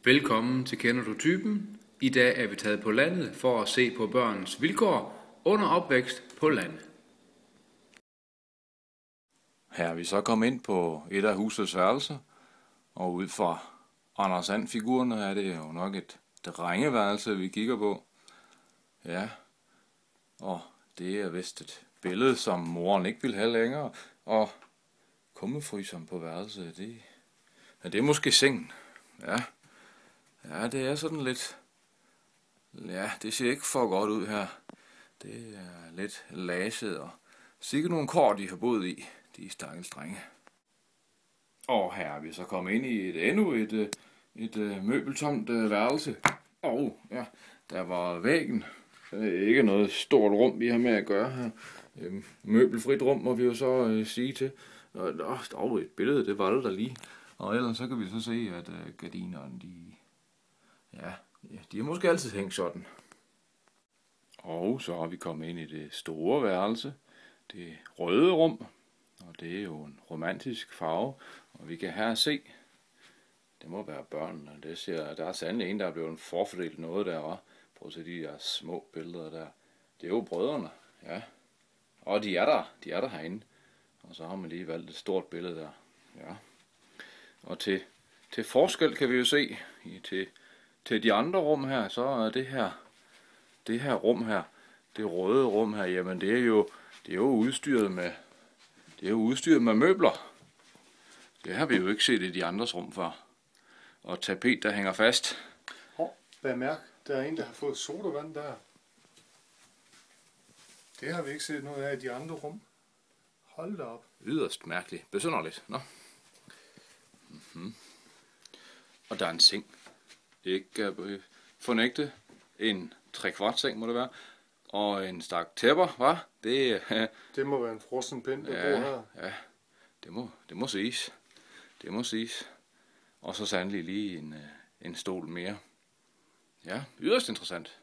Velkommen til Kender du typen? I dag er vi taget på landet for at se på børns vilkår under opvækst på landet. Her er vi så kommet ind på et af husets værelser, og ud fra Anders And-figurerne er det jo nok et drengeværelse, vi kigger på. Ja, og det er vist et billede, som moren ikke vil have længere, og kummefryseren på værelset, det er måske sengen. Ja, det er sådan lidt, ja, det ser ikke for godt ud her. Det er lidt laset, og sikkert nogle kår, de har boet i, de stakkels drenge. Og her er vi så kommet ind i endnu et møbeltomt værelse. Og ja, der var væggen. Ikke noget stort rum, vi har med at gøre her. Møbelfrit rum, må vi jo så sige til. Og et billede, det var det der lige. Og ellers så kan vi så se, at gardinerne, de er måske altid hængt sådan. Og så er vi kommet ind i det store værelse. Det røde rum. Og det er jo en romantisk farve. Og vi kan her se, det må være børnene. Der er sandelig en, der er blevet forfordelt noget der. Prøv at se de der små billeder der. Det er jo brødrene, ja. Og de er der herinde. Og så har man lige valgt et stort billede der, ja. Og til forskel kan vi jo se, til de andre rum her, så er det her rum her, det røde rum her, jamen det er jo udstyret med møbler. Det har vi jo ikke set i de andres rum før. Og tapet, der hænger fast. Bemærk, der er en, der har fået sodavand der. Det har vi ikke set noget af i de andre rum. Hold da op. Yderst mærkeligt. Besynderligt. Nå. Mm-hmm. Og der er en seng. Ikke fornægte. En 3/4 seng må det være. Og en stak tæpper, hva'? Det må være en frossen pind, der bor her. Ja, det må siges. Det må siges. Og så sandelig lige en stol mere. Ja, yderst interessant.